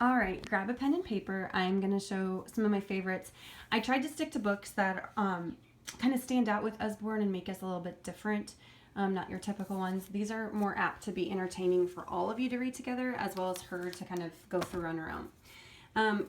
All right, grab a pen and paper. I'm going to show some of my favorites. I tried to stick to books that kind of stand out with Usborne and make us a little bit different, not your typical ones. These are more apt to be entertaining for all of you to read together, as well as her to kind of go through on her own.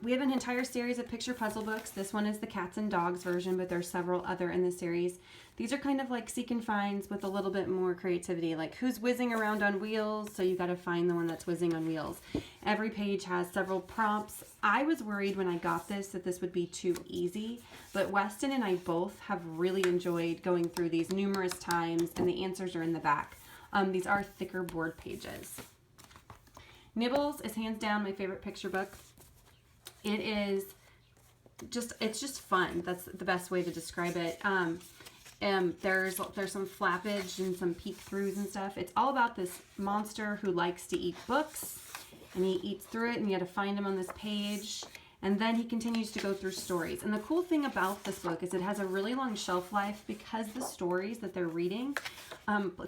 We have an entire series of picture puzzle books. This one is the cats and dogs version, but there's several other in the series. These are kind of like seek and finds with a little bit more creativity, like who's whizzing around on wheels, so you got to find the one that's whizzing on wheels. Every page has several prompts. I was worried when I got this that this would be too easy, but Weston and I both have really enjoyed going through these numerous times, and the answers are in the back. These are thicker board pages. Nibbles is hands down my favorite picture book. It's just fun. That's the best way to describe it. There's some flappage and some peek throughs and stuff. It's all about this monster who likes to eat books, and he eats through it, and you got to find him on this page, and then he continues to go through stories. And the cool thing about this book is it has a really long shelf life because the stories that they're reading,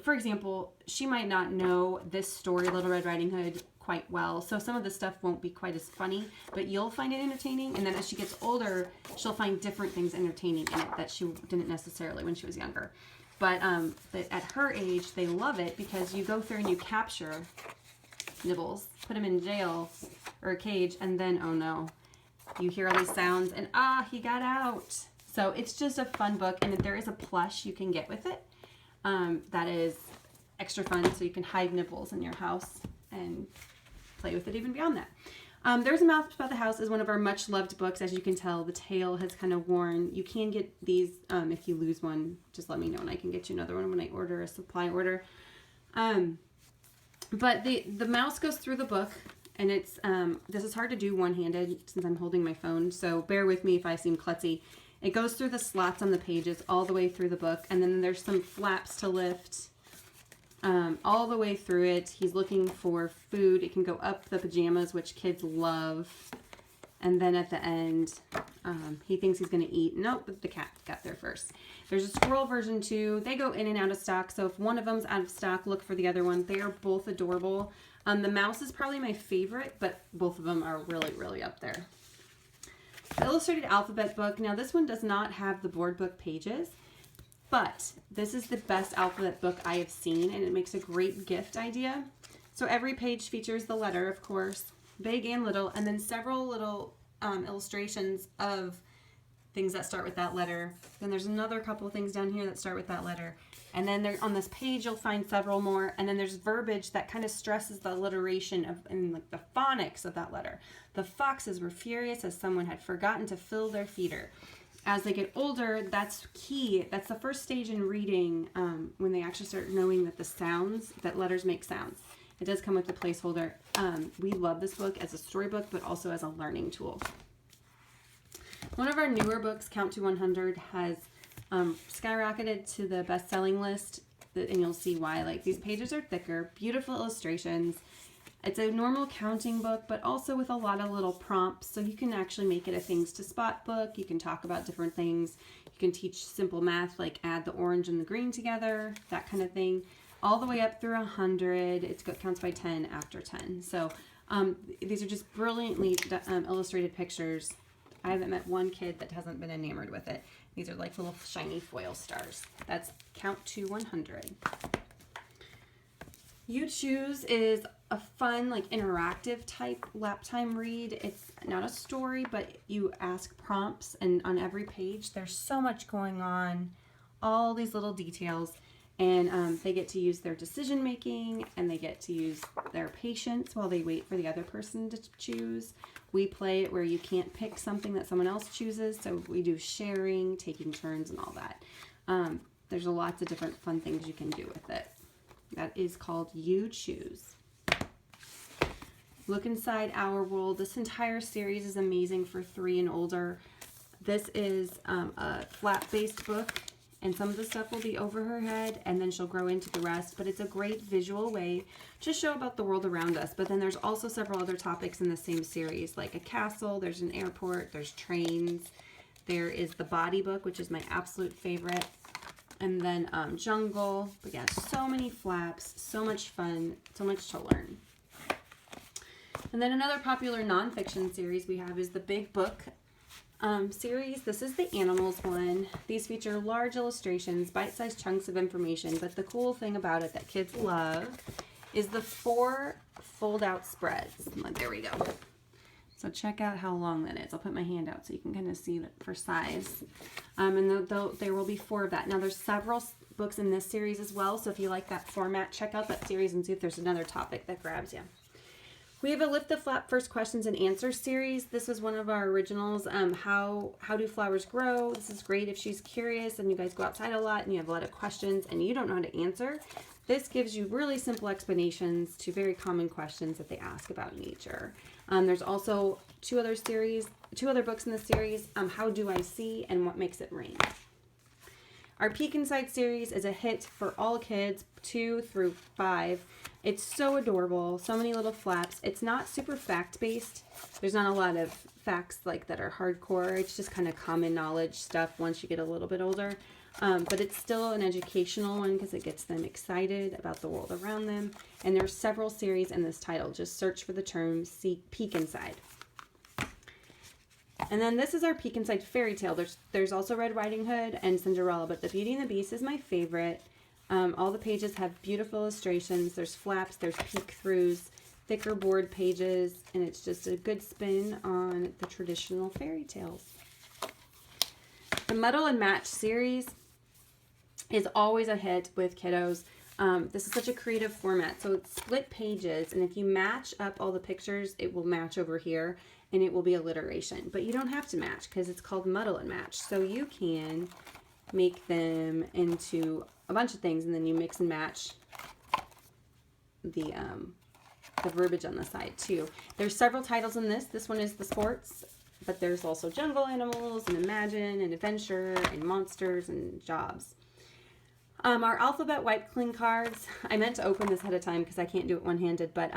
for example, she might not know this story, Little Red Riding Hood, quite well, so some of the stuff won't be quite as funny, but you'll find it entertaining. And then as she gets older, she'll find different things entertaining in it that she didn't necessarily when she was younger. But at her age, they love it because you go through and you capture Nibbles, put him in jail or a cage, and then oh no, you hear all these sounds and he got out. So it's just a fun book, and there is a plush you can get with it that is extra fun, so you can hide Nibbles in your house and play with it even beyond that. There's a Mouse About the House is one of our much loved books. As you can tell, the tail has kind of worn. You can get these if you lose one, just let me know and I can get you another one when I order a supply order. But the mouse goes through the book, and it's this is hard to do one-handed since I'm holding my phone, so bear with me if I seem klutzy. It goes through the slots on the pages all the way through the book, and then there's some flaps to lift all the way through it. He's looking for food. It can go up the pajamas, which kids love. And then at the end, he thinks he's going to eat. Nope, the cat got there first. There's a squirrel version too. They go in and out of stock. So if one of them's out of stock, look for the other one. They are both adorable. The mouse is probably my favorite, but both of them are really, really up there. The Illustrated Alphabet book. Now this one does not have the board book pages, but this is the best alphabet book I have seen, and it makes a great gift idea. So every page features the letter, of course, big and little, and then several little illustrations of things that start with that letter. Then there's another couple of things down here that start with that letter. And then there, on this page, you'll find several more. And then there's verbiage that kind of stresses the alliteration of and like the phonics of that letter. The foxes were furious as someone had forgotten to fill their feeder. As they get older, that's key. That's the first stage in reading when they actually start knowing that the sounds, that letters make sounds. It does come with a placeholder. We love this book as a storybook, but also as a learning tool. One of our newer books, Count to 100, has skyrocketed to the best-selling list, and you'll see why. Like, these pages are thicker, beautiful illustrations. It's a normal counting book, but also with a lot of little prompts, so you can actually make it a things to spot book. You can talk about different things. You can teach simple math, like add the orange and the green together, that kind of thing. All the way up through 100. It counts by 10 after 10. So these are just brilliantly illustrated pictures. I haven't met one kid that hasn't been enamored with it. These are like little shiny foil stars. That's Count to 100. You Choose is a fun, like interactive type lap time read. It's not a story, but you ask prompts, and on every page there's so much going on, all these little details, and they get to use their decision making, and they get to use their patience while they wait for the other person to choose. We play it where you can't pick something that someone else chooses, so we do sharing, taking turns, and all that. There's lots of different fun things you can do with it. That is called You Choose. Look Inside Our World. This entire series is amazing for 3 and older. This is a flat-based book, and some of the stuff will be over her head, and then she'll grow into the rest, but it's a great visual way to show about the world around us. But then there's also several other topics in the same series, like a castle, there's an airport, there's trains, there is the body book, which is my absolute favorite, and then jungle. But yeah, so many flaps, so much fun, so much to learn. And then another popular nonfiction series we have is the Big Book series. This is the animals one. These feature large illustrations, bite-sized chunks of information, but the cool thing about it that kids love is the 4 fold-out spreads. There we go. So check out how long that is. I'll put my hand out so you can kind of see it for size. And there will be 4 of that. Now there's several books in this series as well, so if you like that format, check out that series and see if there's another topic that grabs you. We have a Lift the Flap First Questions and Answers series. This was one of our originals. How do flowers grow? This is great if she's curious and you guys go outside a lot and you have a lot of questions and you don't know how to answer. This gives you really simple explanations to very common questions that they ask about nature. There's also 2 other books in the series, How Do I See and What Makes It Rain. Our Peek Inside series is a hit for all kids 2 through 5. It's so adorable, so many little flaps. It's not super fact-based. There's not a lot of facts like that are hardcore. It's just kind of common knowledge stuff once you get a little bit older. But it's still an educational one because it gets them excited about the world around them. And there's several series in this title. Just search for the term Peek Inside. And then this is our Peek Inside fairy tale. There's also Red Riding Hood and Cinderella, but the Beauty and the Beast is my favorite. All the pages have beautiful illustrations. There's flaps, there's peek-throughs, thicker board pages, and it's just a good spin on the traditional fairy tales. The Muddle and Match series is always a hit with kiddos. This is such a creative format. So it's split pages, and if you match up all the pictures, it will match over here, and it will be alliteration. But you don't have to match because it's called Muddle and Match. So you can make them into a bunch of things, and then you mix and match the verbiage on the side too. There's several titles in this. This one is the sports, but there's also jungle animals and imagine and adventure and monsters and jobs. Our alphabet wipe cling cards. I meant to open this ahead of time because I can't do it one-handed, but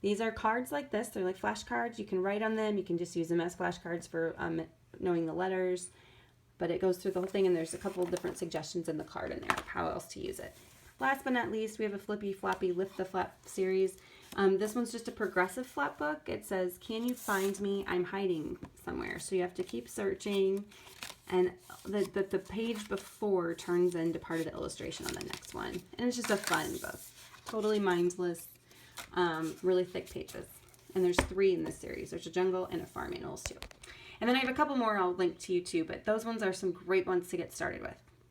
these are cards like this. They're like flashcards. You can write on them. You can just use them as flashcards for knowing the letters. But it goes through the whole thing, and there's a couple of different suggestions in the card in there of how else to use it. Last but not least, we have a Flippy Floppy Lift the Flap series. This one's just a progressive flap book. It says, can you find me? I'm hiding somewhere. So you have to keep searching, and the page before turns into part of the illustration on the next one. And it's just a fun book. Totally mindless, really thick pages. And there's 3 in this series. There's a jungle and a farm animals too. And then I have a couple more I'll link to you too, but those ones are some great ones to get started with.